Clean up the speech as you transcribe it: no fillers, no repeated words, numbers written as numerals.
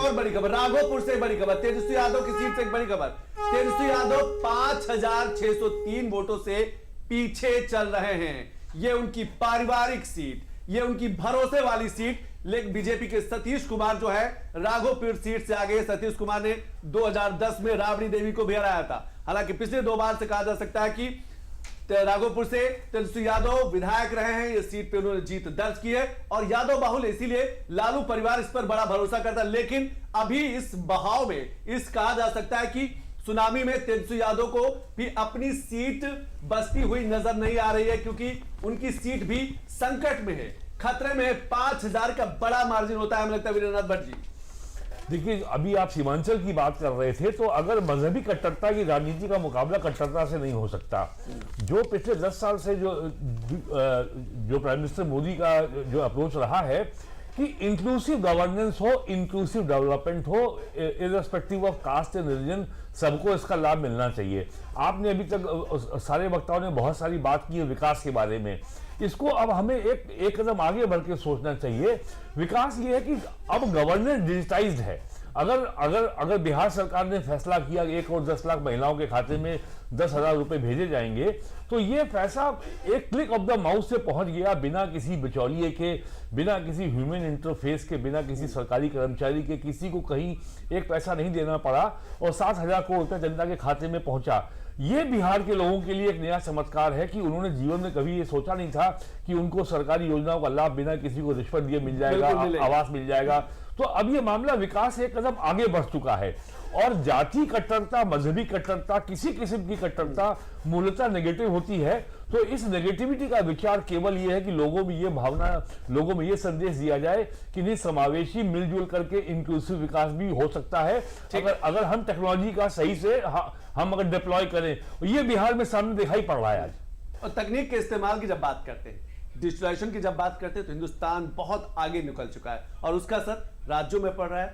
और बड़ी खबर, राघोपुर से बड़ी खबर, तेजस्वी यादव की सीट से एक बड़ी खबर। तेजस्वी यादव 5603 वोटों से पीछे चल रहे हैं। ये उनकी पारिवारिक सीट, ये उनकी भरोसे वाली सीट। लेकिन बीजेपी के सतीश कुमार जो है राघोपुर सीट से आगे। सतीश कुमार ने 2010 में राबड़ी देवी को भी हराया था। हालांकि पिछले 2 बार से कहा जा सकता है कि राघोपुर से तेजस्वी यादव विधायक रहे हैं, इस सीट पे उन्होंने जीत दर्ज की है और यादव बाहुल्य, इसीलिए लालू परिवार इस पर बड़ा भरोसा करता है। लेकिन अभी इस बहाव में इस कहा जा सकता है कि सुनामी में तेजस्वी यादव को भी अपनी सीट बचती हुई नजर नहीं आ रही है, क्योंकि उनकी सीट भी संकट में है, खतरे में है। 5000 का बड़ा मार्जिन होता है, हमें लगता है वीरेंद्र भट्ट जी। देखिए, अभी आप सीमांचल की बात कर रहे थे, तो अगर मजहबी कट्टरता की राजनीति का मुकाबला कट्टरता से नहीं हो सकता। जो पिछले 10 साल से जो प्राइम मिनिस्टर मोदी का जो अप्रोच रहा है कि इंक्लूसिव गवर्नेंस हो, इंक्लूसिव डेवलपमेंट हो, irrespective of caste and religion, सबको इसका लाभ मिलना चाहिए। आपने अभी तक सारे वक्ताओं ने बहुत सारी बात की है विकास के बारे में। इसको अब हमें एक कदम आगे बढ़ के सोचना चाहिए। विकास ये है कि अब गवर्नेंस डिजिटाइज्ड है। अगर बिहार सरकार ने फैसला किया 1 करोड़ 10 लाख महिलाओं के खाते में 10,000 रुपए भेजे जाएंगे, तो ये पैसा एक क्लिक ऑफ द माउस से पहुंच गया, बिना किसी बिचौलिए के, बिना किसी ह्यूमन इंटरफेस के, बिना किसी सरकारी कर्मचारी के, किसी को कहीं एक पैसा नहीं देना पड़ा और 7,000 करोड़ रुपए जनता के खाते में पहुंचा। ये बिहार के लोगों के लिए एक नया चमत्कार है कि उन्होंने जीवन में कभी ये सोचा नहीं था कि उनको सरकारी योजनाओं का लाभ बिना किसी को रिश्वत दिए मिल जाएगा, आवास मिल जाएगा। तो अब ये मामला विकास एक कदम आगे बढ़ चुका है। और जाति कट्टरता, मजहबी कट्टरता, किसी किस्म की कट्टरता मूलतः नेगेटिव होती है। तो इस नेगेटिविटी का विचार केवल ये है कि लोगों में ये भावना, लोगों में ये संदेश दिया जाए कि नहीं, समावेशी मिलजुल करके इंक्लूसिव विकास भी हो सकता है अगर हम टेक्नोलॉजी का सही से हम अगर डिप्लॉय करें। ये बिहार में सामने दिखाई पड़ रहा है आज। और तकनीक के इस्तेमाल की जब बात करते हैं, डिजिटलाइजेशन की जब बात करते हैं, तो हिंदुस्तान बहुत आगे निकल चुका है और उसका असर राज्यों में पड़ रहा है।